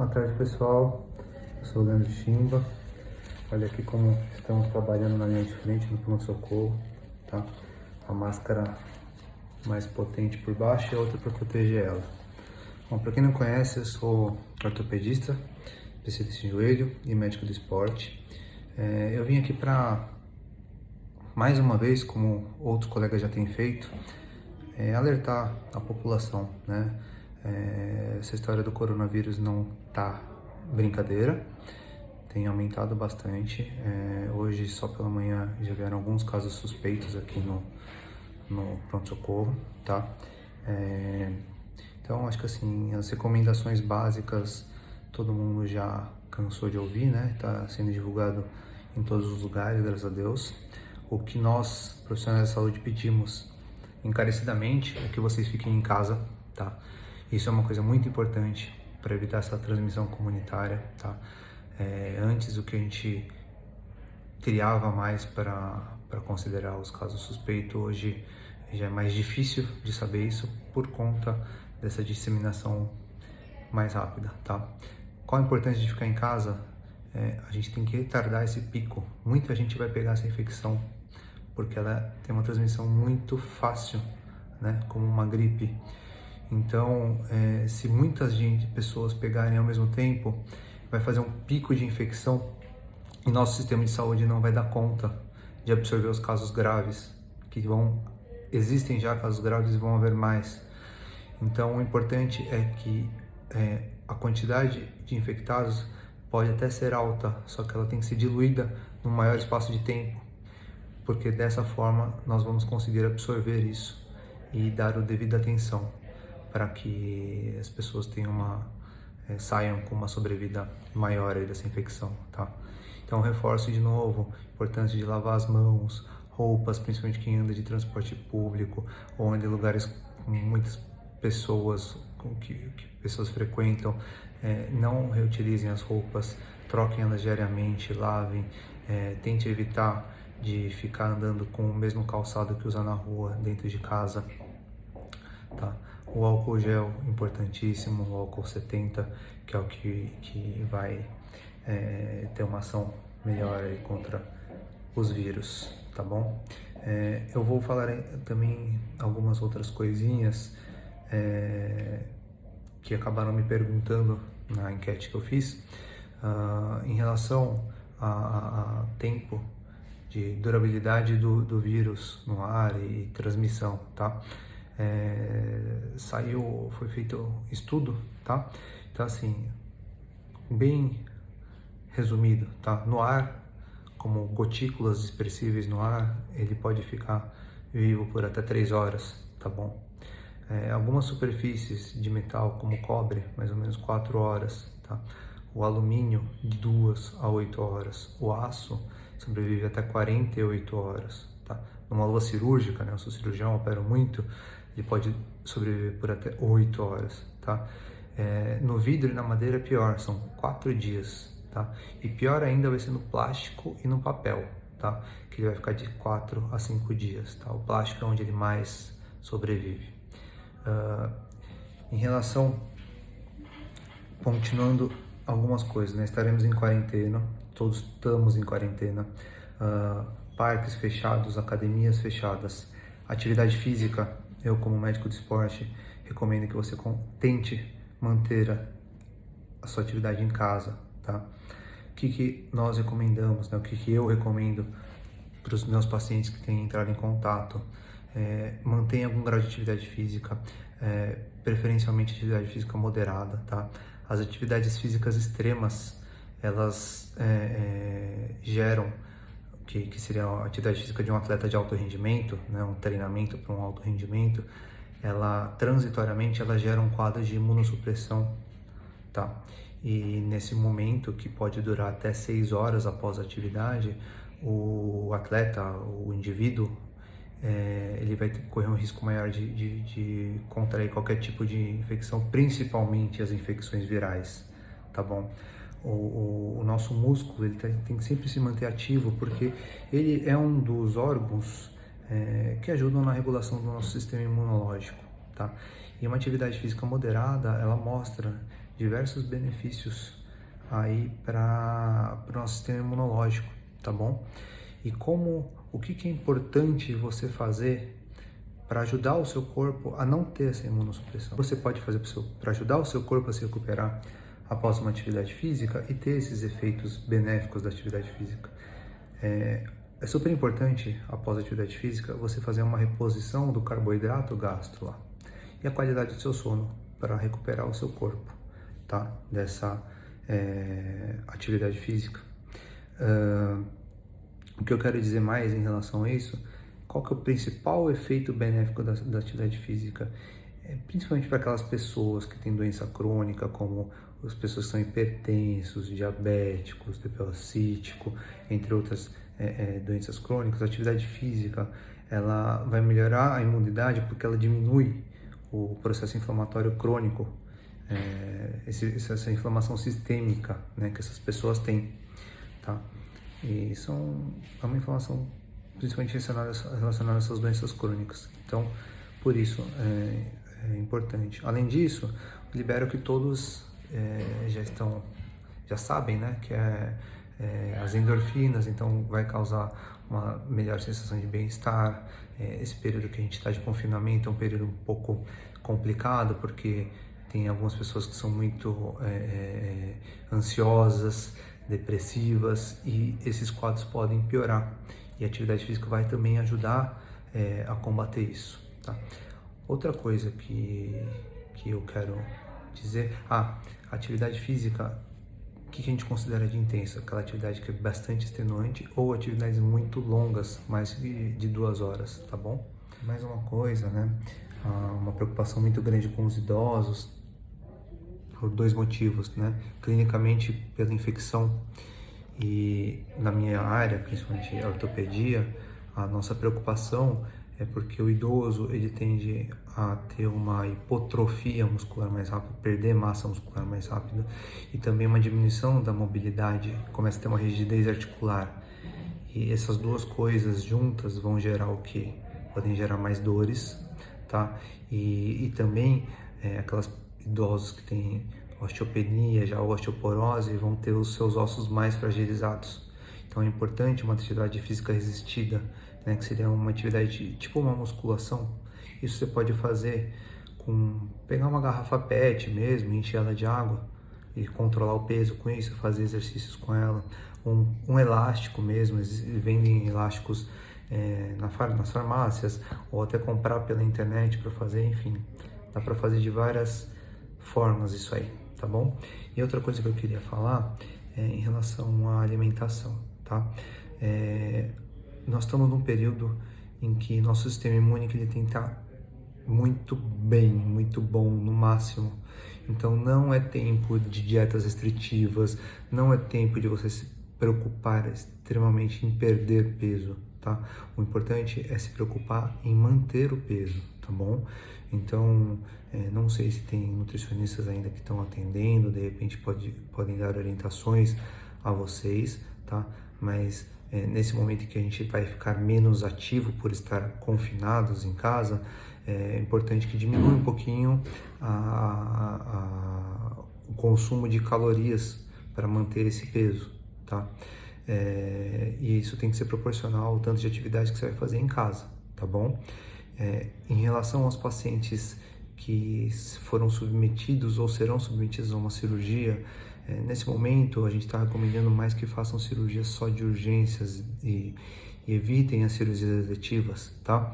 Boa tarde, pessoal. Eu sou o Leandro Chimba. Olha aqui como estamos trabalhando na linha de frente no pronto-socorro, tá? A máscara mais potente por baixo e a outra para proteger ela. Bom, para quem não conhece, eu sou ortopedista, especialista em joelho e médico do esporte. Eu vim aqui para, mais uma vez, como outros colegas já têm feito, alertar a população, né? Essa história do coronavírus não tá brincadeira, tem aumentado bastante. Hoje, só pela manhã, já vieram alguns casos suspeitos aqui no pronto-socorro, tá? Então, acho que assim, as recomendações básicas todo mundo já cansou de ouvir, né? Tá sendo divulgado em todos os lugares, graças a Deus. O que nós, profissionais da saúde, pedimos encarecidamente é que vocês fiquem em casa, tá? Isso é uma coisa muito importante para evitar essa transmissão comunitária, tá? Antes, o que a gente criava mais para considerar os casos suspeitos, hoje já é mais difícil de saber isso por conta dessa disseminação mais rápida, tá? Qual a importância de ficar em casa? A gente tem que retardar esse pico. Muita gente vai pegar essa infecção porque ela tem uma transmissão muito fácil, né? Como uma gripe. Então, se muitas pessoas pegarem ao mesmo tempo, vai fazer um pico de infecção e nosso sistema de saúde não vai dar conta de absorver os casos graves, existem já casos graves e vão haver mais. Então, o importante é que a quantidade de infectados pode até ser alta, só que ela tem que ser diluída num maior espaço de tempo, porque dessa forma nós vamos conseguir absorver isso e dar a devida atenção para que as pessoas saiam com uma sobrevida maior aí dessa infecção, tá? Então, reforço de novo a importância de lavar as mãos, roupas, principalmente quem anda de transporte público ou anda em lugares com muitas pessoas, que pessoas frequentam, não reutilizem as roupas, troquem-las diariamente, lavem, tente evitar de ficar andando com o mesmo calçado que usa na rua, dentro de casa, tá? O álcool gel, importantíssimo, o álcool 70, que é o que vai ter uma ação melhor aí contra os vírus, tá bom? Eu vou falar também algumas outras coisinhas que acabaram me perguntando na enquete que eu fiz, em relação a tempo de durabilidade do vírus no ar e transmissão, tá? Foi feito estudo, tá? Então, assim, bem resumido, tá? No ar, como gotículas dispersíveis no ar, ele pode ficar vivo por até 3 horas, tá bom? Algumas superfícies de metal, como cobre, mais ou menos 4 horas, tá? O alumínio, de 2 a 8 horas. O aço sobrevive até 48 horas, tá? Numa luva cirúrgica, né? Eu sou cirurgião, opero muito, ele pode sobreviver por até 8 horas, tá? No vidro e na madeira é pior, são 4 dias, tá? E pior ainda vai ser no plástico e no papel, tá? Que ele vai ficar de 4 a 5 dias, tá? O plástico é onde ele mais sobrevive. Em relação, continuando algumas coisas, né? Estaremos em quarentena, todos estamos em quarentena, parques fechados, academias fechadas, atividade física, eu como médico de esporte recomendo que você tente manter a sua atividade em casa, tá? O que nós recomendamos, né? O que eu recomendo para os meus pacientes que têm entrado em contato? Mantenha algum grau de atividade física, preferencialmente atividade física moderada, tá? As atividades físicas extremas, elas geram, que seria a atividade física de um atleta de alto rendimento, né? Um treinamento para um alto rendimento, transitoriamente ela gera um quadro de imunossupressão, tá? E nesse momento, que pode durar até 6 horas após a atividade, o atleta, o indivíduo, ele vai correr um risco maior de contrair qualquer tipo de infecção, principalmente as infecções virais, tá bom? O nosso músculo ele tem que sempre se manter ativo, porque ele é um dos órgãos que ajudam na regulação do nosso sistema imunológico, tá? E uma atividade física moderada, ela mostra diversos benefícios aí para o nosso sistema imunológico, tá bom? E o que é importante você fazer para ajudar o seu corpo a não ter essa imunossupressão. Você pode fazer para ajudar o seu corpo a se recuperar após uma atividade física e ter esses efeitos benéficos da atividade física. É super importante, após a atividade física, você fazer uma reposição do carboidrato gasto lá e a qualidade do seu sono para recuperar o seu corpo, tá? Dessa atividade física. O que eu quero dizer mais em relação a isso, qual que é o principal efeito benéfico da atividade física? Principalmente para aquelas pessoas que têm doença crônica, como as pessoas que são hipertensos, diabéticos, DPO cítico, entre outras doenças crônicas. A atividade física, ela vai melhorar a imunidade porque ela diminui o processo inflamatório crônico, essa inflamação sistêmica, né, que essas pessoas têm, tá? E é uma inflamação principalmente relacionada a essas doenças crônicas. Então, por isso é importante. Além disso, libera o que todos já sabem, né, que as endorfinas. Então vai causar uma melhor sensação de bem-estar. Esse período que a gente está de confinamento é um período um pouco complicado, porque tem algumas pessoas que são muito ansiosas, depressivas, e esses quadros podem piorar. E a atividade física vai também ajudar a combater isso, tá? Outra coisa que eu quero dizer, a atividade física, o que a gente considera de intensa? Aquela atividade que é bastante extenuante ou atividades muito longas, mais de 2 horas, tá bom? Mais uma coisa, né? Uma preocupação muito grande com os idosos, por 2 motivos, né? Clinicamente, pela infecção, e na minha área, principalmente a ortopedia, a nossa preocupação é porque o idoso ele tende a ter uma hipotrofia muscular mais rápida, perder massa muscular mais rápida, e também uma diminuição da mobilidade, começa a ter uma rigidez articular. E essas 2 coisas juntas vão gerar o quê? Podem gerar mais dores, tá? E também aquelas idosos que têm osteopenia, já osteoporose, vão ter os seus ossos mais fragilizados. Então é importante uma atividade física resistida, né, que seria uma atividade tipo uma musculação. Isso você pode fazer pegar uma garrafa PET mesmo, encher ela de água e controlar o peso com isso, fazer exercícios com ela. Um elástico mesmo, vendem elásticos nas farmácias, ou até comprar pela internet para fazer, enfim. Dá para fazer de várias formas isso aí, tá bom? E outra coisa que eu queria falar é em relação à alimentação, tá? Nós estamos num período em que nosso sistema imune ele tem que estar muito bem, muito bom, no máximo. Então não é tempo de dietas restritivas, não é tempo de você se preocupar extremamente em perder peso, tá? O importante é se preocupar em manter o peso, tá bom? Então, não sei se tem nutricionistas ainda que estão atendendo, de repente podem dar orientações a vocês, tá? Mas nesse momento em que a gente vai ficar menos ativo por estar confinados em casa, é importante que diminua um pouquinho o consumo de calorias para manter esse peso, tá? E isso tem que ser proporcional ao tanto de atividade que você vai fazer em casa, tá bom? Em relação aos pacientes que foram submetidos ou serão submetidos a uma cirurgia, nesse momento a gente está recomendando mais que façam cirurgias só de urgências e evitem as cirurgias eletivas, tá?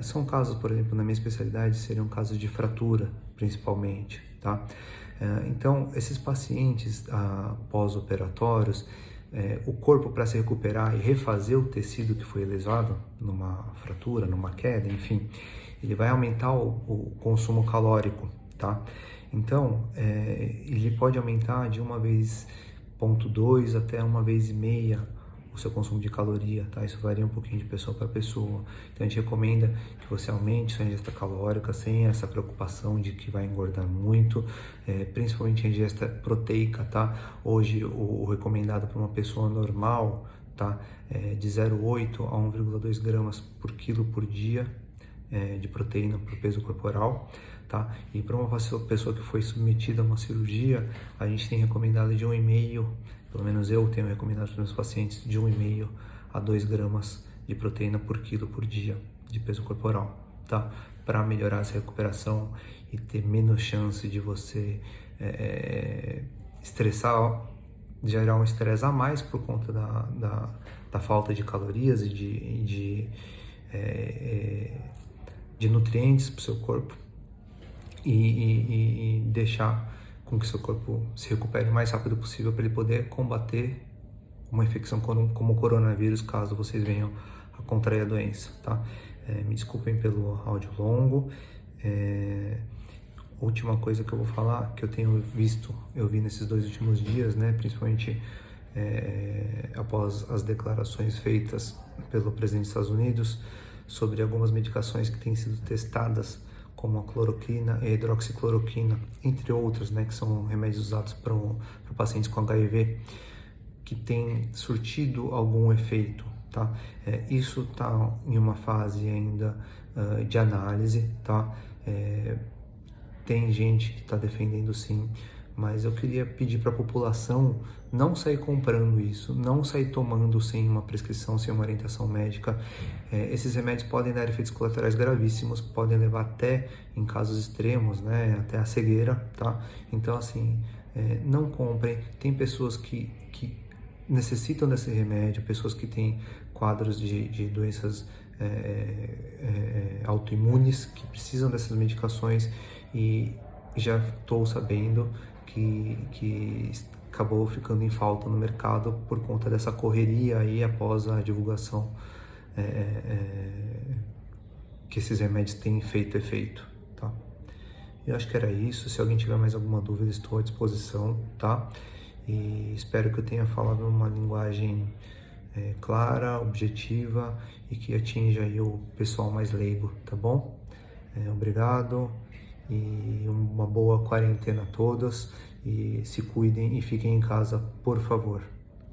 São casos, por exemplo, na minha especialidade, seriam casos de fratura, principalmente, tá? Então, esses pacientes pós-operatórios, o corpo, para se recuperar e refazer o tecido que foi lesado numa fratura, numa queda, enfim, ele vai aumentar o consumo calórico, tá? Então, ele pode aumentar de 1,2 até 1,5 o seu consumo de caloria, tá? Isso varia um pouquinho de pessoa para pessoa. Então a gente recomenda que você aumente sua ingesta calórica sem essa preocupação de que vai engordar muito, principalmente a ingesta proteica, tá? Hoje o recomendado para uma pessoa normal, tá? De 0,8 a 1,2 gramas por quilo por dia de proteína por peso corporal, tá? tá? E para uma pessoa que foi submetida a uma cirurgia, a gente tem recomendado de 1,5, pelo menos eu tenho recomendado para os meus pacientes, de 1,5 a 2 gramas de proteína por quilo por dia de peso corporal, tá? Para melhorar essa recuperação e ter menos chance de você estressar, gerar um estresse a mais por conta da falta de calorias e de nutrientes para o seu corpo e deixar com que seu corpo se recupere o mais rápido possível para ele poder combater uma infecção como o coronavírus, caso vocês venham a contrair a doença, tá? Me desculpem pelo áudio longo. Última coisa que eu vou falar, que eu vi nesses 2 últimos dias, né, principalmente após as declarações feitas pelo presidente dos Estados Unidos sobre algumas medicações que têm sido testadas, como a cloroquina e a hidroxicloroquina, entre outras, né, que são remédios usados para pacientes com HIV, que tem surtido algum efeito, tá? Isso está em uma fase ainda de análise, tá? Tem gente que está defendendo sim, mas eu queria pedir para a população não sair comprando isso, não sair tomando sem uma prescrição, sem uma orientação médica. Esses remédios podem dar efeitos colaterais gravíssimos, podem levar até, em casos extremos, né, até a cegueira, tá? Então, assim, não comprem. Tem pessoas que necessitam desse remédio, pessoas que têm quadros de doenças autoimunes, que precisam dessas medicações, e já estou sabendo que acabou ficando em falta no mercado por conta dessa correria aí após a divulgação que esses remédios têm feito efeito, tá? Eu acho que era isso. Se alguém tiver mais alguma dúvida, estou à disposição, tá? E espero que eu tenha falado uma linguagem clara, objetiva e que atinja aí o pessoal mais leigo, tá bom? Obrigado e uma boa quarentena a todos, e se cuidem e fiquem em casa, por favor.